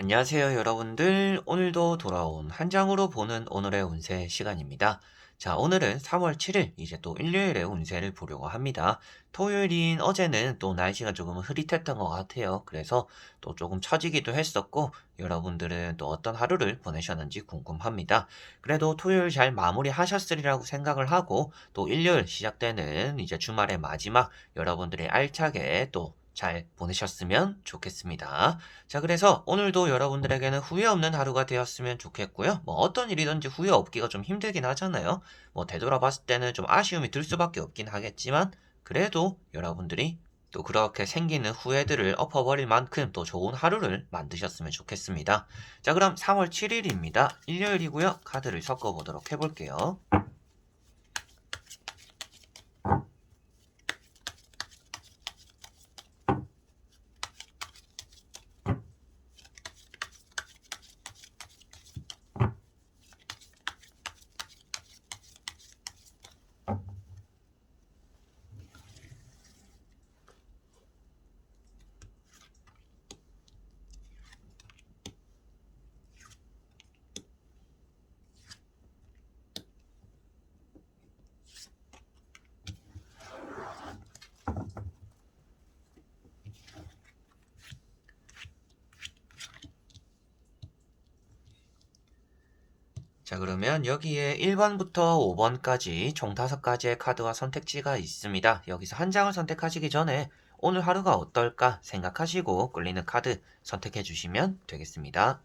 안녕하세요, 여러분들. 오늘도 돌아온 한 장으로 보는 오늘의 운세 시간입니다. 자, 오늘은 3월 7일, 이제 또 일요일의 운세를 보려고 합니다. 토요일인 어제는 또 날씨가 조금 흐릿했던 것 같아요. 그래서 또 조금 처지기도 했었고, 여러분들은 또 어떤 하루를 보내셨는지 궁금합니다. 그래도 토요일 잘 마무리하셨으리라고 생각을 하고, 또 일요일 시작되는 이제 주말의 마지막 여러분들이 알차게 또 잘 보내셨으면 좋겠습니다. 자, 그래서 오늘도 여러분들에게는 후회 없는 하루가 되었으면 좋겠고요. 뭐 어떤 일이든지 후회 없기가 좀 힘들긴 하잖아요. 뭐 되돌아봤을 때는 좀 아쉬움이 들 수밖에 없긴 하겠지만 그래도 여러분들이 또 그렇게 생기는 후회들을 엎어버릴 만큼 또 좋은 하루를 만드셨으면 좋겠습니다. 자, 그럼 3월 7일입니다. 일요일이고요. 카드를 섞어보도록 해볼게요. 자, 그러면 여기에 1번부터 5번까지 총 5가지의 카드와 선택지가 있습니다. 여기서 한 장을 선택하시기 전에 오늘 하루가 어떨까 생각하시고 끌리는 카드 선택해 주시면 되겠습니다.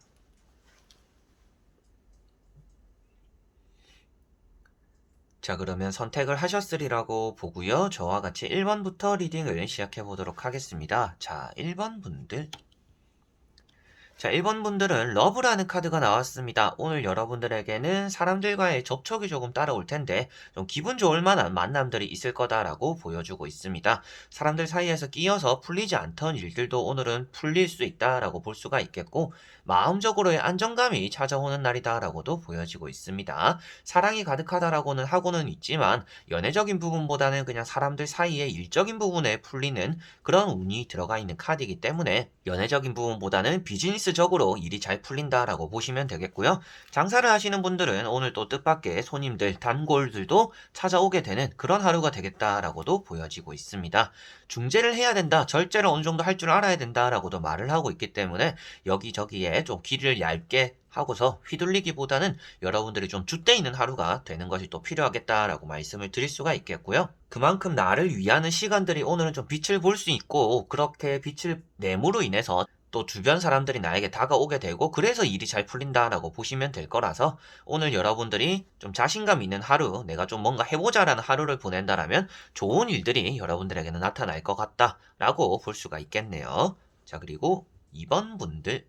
자, 그러면 선택을 하셨으리라고 보고요. 저와 같이 1번부터 리딩을 시작해 보도록 하겠습니다. 자, 1번 분들. 자, 1번 분들은 러브라는 카드가 나왔습니다. 오늘 여러분들에게는 사람들과의 접촉이 조금 따라올 텐데 좀 기분 좋을 만한 만남들이 있을 거다라고 보여주고 있습니다. 사람들 사이에서 끼어서 풀리지 않던 일들도 오늘은 풀릴 수 있다라고 볼 수가 있겠고 마음적으로의 안정감이 찾아오는 날이다라고도 보여지고 있습니다. 사랑이 가득하다라고는 하고는 있지만 연애적인 부분보다는 그냥 사람들 사이의 일적인 부분에 풀리는 그런 운이 들어가 있는 카드이기 때문에 연애적인 부분보다는 비즈니스적으로 일이 잘 풀린다라고 보시면 되겠고요. 장사를 하시는 분들은 오늘 또 뜻밖의 손님들, 단골들도 찾아오게 되는 그런 하루가 되겠다라고도 보여지고 있습니다. 중재를 해야 된다, 절제를 어느 정도 할 줄 알아야 된다라고도 말을 하고 있기 때문에 여기저기에 좀 길을 얇게 하고서 휘둘리기보다는 여러분들이 좀 줏대 있는 하루가 되는 것이 또 필요하겠다라고 말씀을 드릴 수가 있겠고요. 그만큼 나를 위하는 시간들이 오늘은 좀 빛을 볼 수 있고 그렇게 빛을 내므로 인해서 또 주변 사람들이 나에게 다가오게 되고 그래서 일이 잘 풀린다라고 보시면 될 거라서 오늘 여러분들이 좀 자신감 있는 하루, 내가 좀 뭔가 해보자라는 하루를 보낸다라면 좋은 일들이 여러분들에게는 나타날 것 같다라고 볼 수가 있겠네요. 자, 그리고 2번 분들.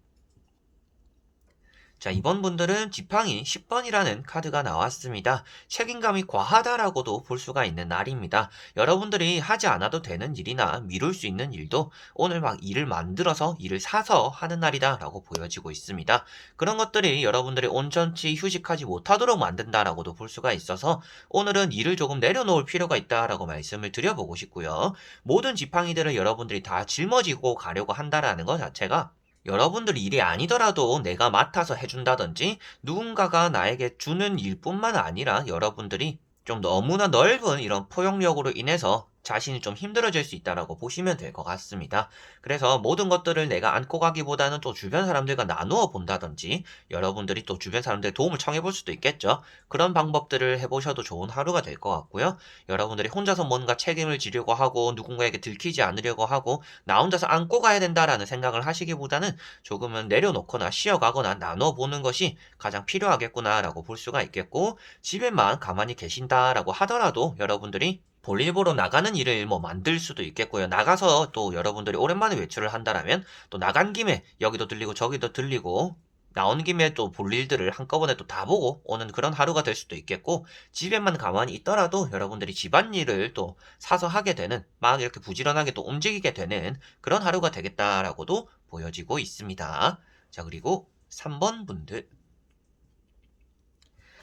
자, 이번 분들은 지팡이 10번이라는 카드가 나왔습니다. 책임감이 과하다라고도 볼 수가 있는 날입니다. 여러분들이 하지 않아도 되는 일이나 미룰 수 있는 일도 오늘 막 일을 만들어서 일을 사서 하는 날이다라고 보여지고 있습니다. 그런 것들이 여러분들이 온전히 휴식하지 못하도록 만든다라고도 볼 수가 있어서 오늘은 일을 조금 내려놓을 필요가 있다라고 말씀을 드려보고 싶고요. 모든 지팡이들을 여러분들이 다 짊어지고 가려고 한다라는 것 자체가 여러분들 일이 아니더라도 내가 맡아서 해준다든지 누군가가 나에게 주는 일뿐만 아니라 여러분들이 좀 너무나 넓은 이런 포용력으로 인해서 자신이 좀 힘들어질 수 있다라고 보시면 될 것 같습니다. 그래서 모든 것들을 내가 안고 가기보다는 또 주변 사람들과 나누어 본다든지 여러분들이 또 주변 사람들의 도움을 청해 볼 수도 있겠죠. 그런 방법들을 해보셔도 좋은 하루가 될 것 같고요. 여러분들이 혼자서 뭔가 책임을 지려고 하고 누군가에게 들키지 않으려고 하고 나 혼자서 안고 가야 된다라는 생각을 하시기보다는 조금은 내려놓거나 쉬어가거나 나눠보는 것이 가장 필요하겠구나라고 볼 수가 있겠고 집에만 가만히 계신다라고 하더라도 여러분들이 볼일 보러 나가는 일을 뭐 만들 수도 있겠고요. 나가서 또 여러분들이 오랜만에 외출을 한다라면 또 나간 김에 여기도 들리고 저기도 들리고 나온 김에 또 볼 일들을 한꺼번에 또 다 보고 오는 그런 하루가 될 수도 있겠고 집에만 가만히 있더라도 여러분들이 집안일을 또 사서 하게 되는 막 이렇게 부지런하게 또 움직이게 되는 그런 하루가 되겠다라고도 보여지고 있습니다. 자, 그리고 3번 분들.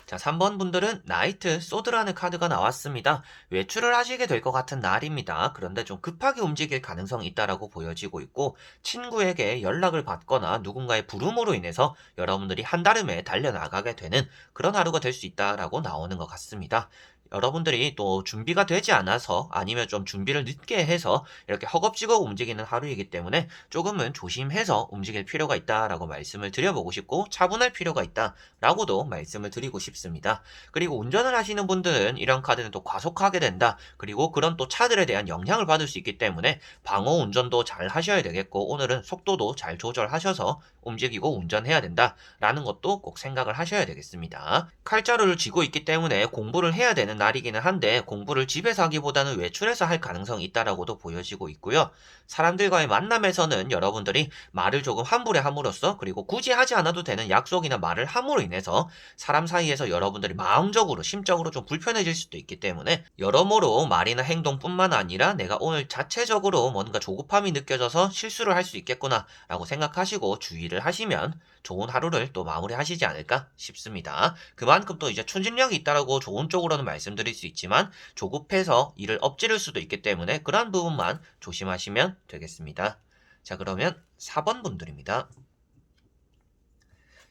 자, 3번 분들은 나이트 소드라는 카드가 나왔습니다. 외출을 하시게 될 것 같은 날입니다. 그런데 좀 급하게 움직일 가능성이 있다라고 보여지고 있고, 친구에게 연락을 받거나 누군가의 부름으로 인해서 여러분들이 한달음에 달려나가게 되는 그런 하루가 될 수 있다라고 나오는 것 같습니다. 여러분들이 또 준비가 되지 않아서 아니면 좀 준비를 늦게 해서 이렇게 허겁지겁 움직이는 하루이기 때문에 조금은 조심해서 움직일 필요가 있다라고 말씀을 드려보고 싶고, 차분할 필요가 있다라고도 말씀을 드리고 싶습니다. 그리고 운전을 하시는 분들은 이런 카드는 또 과속하게 된다. 그리고 그런 또 차들에 대한 영향을 받을 수 있기 때문에 방어 운전도 잘 하셔야 되겠고, 오늘은 속도도 잘 조절하셔서 움직이고 운전해야 된다라는 것도 꼭 생각을 하셔야 되겠습니다. 칼자루를 쥐고 있기 때문에 공부를 해야 되는 날이기는 한데, 공부를 집에서 하기보다는 외출해서 할 가능성이 있다라고도 보여지고 있고요. 사람들과의 만남에서는 여러분들이 말을 조금 함부로 함으로써, 그리고 굳이 하지 않아도 되는 약속이나 말을 함으로 인해서 사람 사이에서 여러분들이 마음적으로 심적으로 좀 불편해질 수도 있기 때문에, 여러모로 말이나 행동뿐만 아니라 내가 오늘 자체적으로 뭔가 조급함이 느껴져서 실수를 할 수 있겠구나 라고 생각하시고 주의를 하시면 좋은 하루를 또 마무리하시지 않을까 싶습니다. 그만큼 또 이제 추진력이 있다라고 좋은 쪽으로는 말씀드릴 수 있지만, 조급해서 일을 엎지를 수도 있기 때문에 그런 부분만 조심하시면 되겠습니다. 자, 그러면 4번 분들입니다.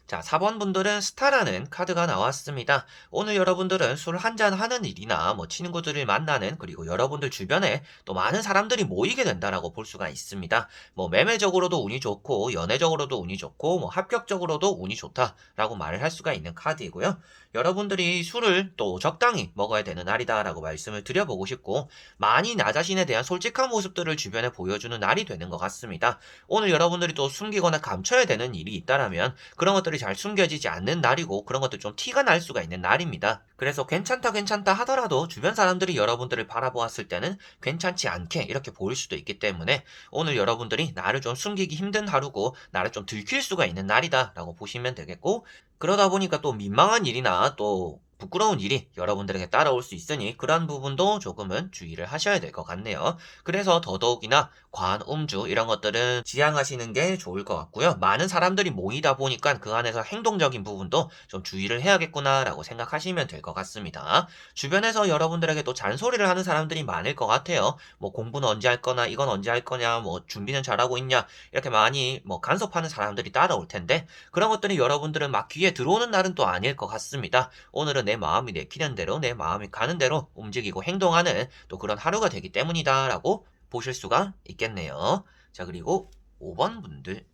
자, 4번 분들은 스타라는 카드가 나왔습니다. 오늘 여러분들은 술 한잔 하는 일이나 뭐 친구들을 만나는, 그리고 여러분들 주변에 또 많은 사람들이 모이게 된다라고 볼 수가 있습니다. 뭐 매매적으로도 운이 좋고, 연애적으로도 운이 좋고, 뭐 합격적으로도 운이 좋다라고 말을 할 수가 있는 카드이고요. 여러분들이 술을 또 적당히 먹어야 되는 날이다라고 말씀을 드려보고 싶고, 많이 나 자신에 대한 솔직한 모습들을 주변에 보여주는 날이 되는 것 같습니다. 오늘 여러분들이 또 숨기거나 감춰야 되는 일이 있다라면 그런 것들이 잘 숨겨지지 않는 날이고, 그런 것들 좀 티가 날 수가 있는 날입니다. 그래서 괜찮다 하더라도 주변 사람들이 여러분들을 바라보았을 때는 괜찮지 않게 이렇게 보일 수도 있기 때문에, 오늘 여러분들이 나를 좀 숨기기 힘든 하루고 나를 좀 들킬 수가 있는 날이다 라고 보시면 되겠고, 그러다 보니까 또 민망한 일이나 또 부끄러운 일이 여러분들에게 따라올 수 있으니 그런 부분도 조금은 주의를 하셔야 될 것 같네요. 그래서 더더욱이나 과한 음주 이런 것들은 지양하시는 게 좋을 것 같고요. 많은 사람들이 모이다 보니까 그 안에서 행동적인 부분도 좀 주의를 해야겠구나라고 생각하시면 될 것 같습니다. 주변에서 여러분들에게 또 잔소리를 하는 사람들이 많을 것 같아요. 뭐 공부는 언제 할 거나, 이건 언제 할 거냐, 뭐 준비는 잘하고 있냐, 이렇게 많이 뭐 간섭하는 사람들이 따라올 텐데, 그런 것들이 여러분들은 막 귀에 들어오는 날은 또 아닐 것 같습니다. 오늘은 내 마음이 내키는 대로, 내 마음이 가는 대로 움직이고 행동하는 또 그런 하루가 되기 때문이다 라고 보실 수가 있겠네요. 자, 그리고 5번 분들.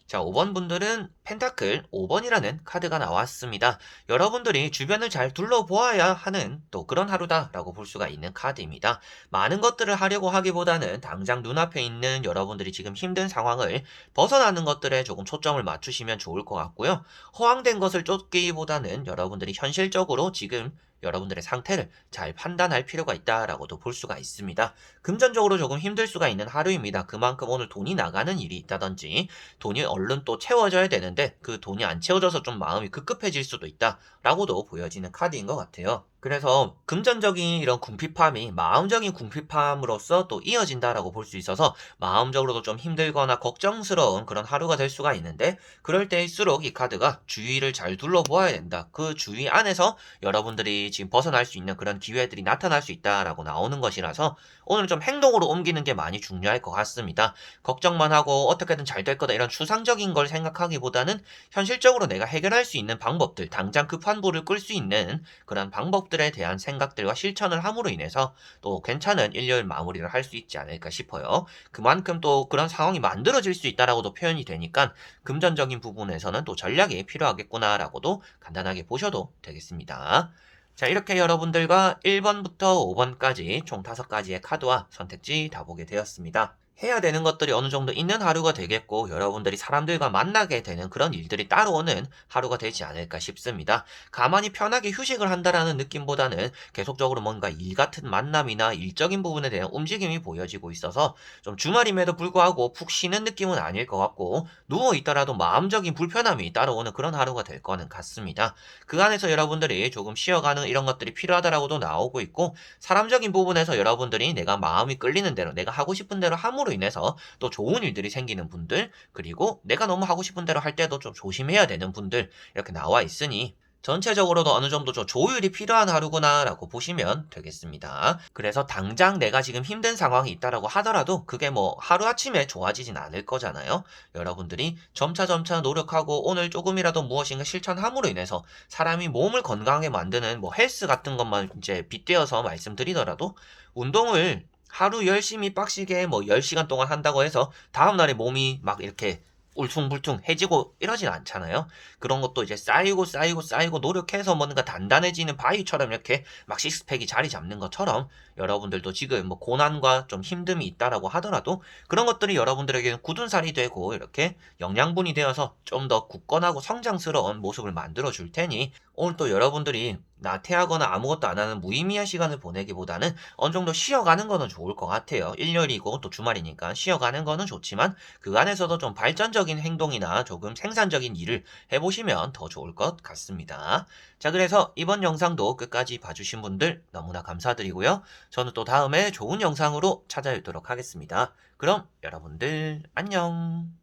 자, 5번 분들은 펜타클 5번이라는 카드가 나왔습니다. 여러분들이 주변을 잘 둘러보아야 하는 또 그런 하루다라고 볼 수가 있는 카드입니다. 많은 것들을 하려고 하기보다는 당장 눈앞에 있는 여러분들이 지금 힘든 상황을 벗어나는 것들에 조금 초점을 맞추시면 좋을 것 같고요. 허황된 것을 쫓기보다는 여러분들이 현실적으로 지금 여러분들의 상태를 잘 판단할 필요가 있다라고도 볼 수가 있습니다. 금전적으로 조금 힘들 수가 있는 하루입니다. 그만큼 오늘 돈이 나가는 일이 있다든지, 돈이 얼른 또 채워져야 되는데 그 돈이 안 채워져서 좀 마음이 급급해질 수도 있다라고도 보여지는 카드인 것 같아요. 그래서 금전적인 이런 궁핍함이 마음적인 궁핍함으로써 또 이어진다라고 볼 수 있어서 마음적으로도 좀 힘들거나 걱정스러운 그런 하루가 될 수가 있는데, 그럴 때일수록 이 카드가 주위를 잘 둘러보아야 된다. 그 주위 안에서 여러분들이 지금 벗어날 수 있는 그런 기회들이 나타날 수 있다라고 나오는 것이라서, 오늘 좀 행동으로 옮기는 게 많이 중요할 것 같습니다. 걱정만 하고 어떻게든 잘 될 거다 이런 추상적인 걸 생각하기보다는 현실적으로 내가 해결할 수 있는 방법들, 당장 급한 불을 끌 수 있는 그런 방법들에 대한 생각들과 실천을 함으로 인해서 또 괜찮은 일요일 마무리를 할 수 있지 않을까 싶어요. 그만큼 또 그런 상황이 만들어질 수 있다라고도 표현이 되니까 금전적인 부분에서는 또 전략이 필요하겠구나라고도 간단하게 보셔도 되겠습니다. 자, 이렇게 여러분들과 1번부터 5번까지 총 5가지의 카드와 선택지 다 보게 되었습니다. 해야 되는 것들이 어느 정도 있는 하루가 되겠고, 여러분들이 사람들과 만나게 되는 그런 일들이 따라오는 하루가 되지 않을까 싶습니다. 가만히 편하게 휴식을 한다라는 느낌보다는 계속적으로 뭔가 일 같은 만남이나 일적인 부분에 대한 움직임이 보여지고 있어서 좀 주말임에도 불구하고 푹 쉬는 느낌은 아닐 것 같고, 누워있더라도 마음적인 불편함이 따라오는 그런 하루가 될 거는 같습니다. 그 안에서 여러분들이 조금 쉬어가는 이런 것들이 필요하다라고도 나오고 있고, 사람적인 부분에서 여러분들이 내가 마음이 끌리는 대로, 내가 하고 싶은 대로 함으로 인해서 또 좋은 일들이 생기는 분들, 그리고 내가 너무 하고 싶은 대로 할 때도 좀 조심해야 되는 분들, 이렇게 나와 있으니 전체적으로도 어느 정도 좀 조율이 필요한 하루구나라고 보시면 되겠습니다. 그래서 당장 내가 지금 힘든 상황이 있다라고 하더라도 그게 뭐 하루아침에 좋아지진 않을 거잖아요. 여러분들이 점차점차 노력하고 오늘 조금이라도 무엇인가 실천함으로 인해서 사람이 몸을 건강하게 만드는 뭐 헬스 같은 것만 이제 빗대어서 말씀드리더라도 운동을 하루 열심히 빡시게 뭐 10시간 동안 한다고 해서 다음날에 몸이 막 이렇게 울퉁불퉁해지고 이러진 않잖아요. 그런 것도 이제 쌓이고 노력해서 뭔가 단단해지는 바위처럼 이렇게 막 식스팩이 자리 잡는 것처럼 여러분들도 지금 뭐 고난과 좀 힘듦이 있다라고 하더라도 그런 것들이 여러분들에게는 굳은 살이 되고 이렇게 영양분이 되어서 좀 더 굳건하고 성장스러운 모습을 만들어 줄 테니 오늘 또 여러분들이 나태하거나 아무것도 안 하는 무의미한 시간을 보내기보다는 어느 정도 쉬어가는 거는 좋을 것 같아요. 일요일이고 또 주말이니까 쉬어가는 거는 좋지만 그 안에서도 좀 발전적인 행동이나 조금 생산적인 일을 해보시면 더 좋을 것 같습니다. 자, 그래서 이번 영상도 끝까지 봐주신 분들 너무나 감사드리고요. 저는 또 다음에 좋은 영상으로 찾아뵙도록 하겠습니다. 그럼 여러분들 안녕.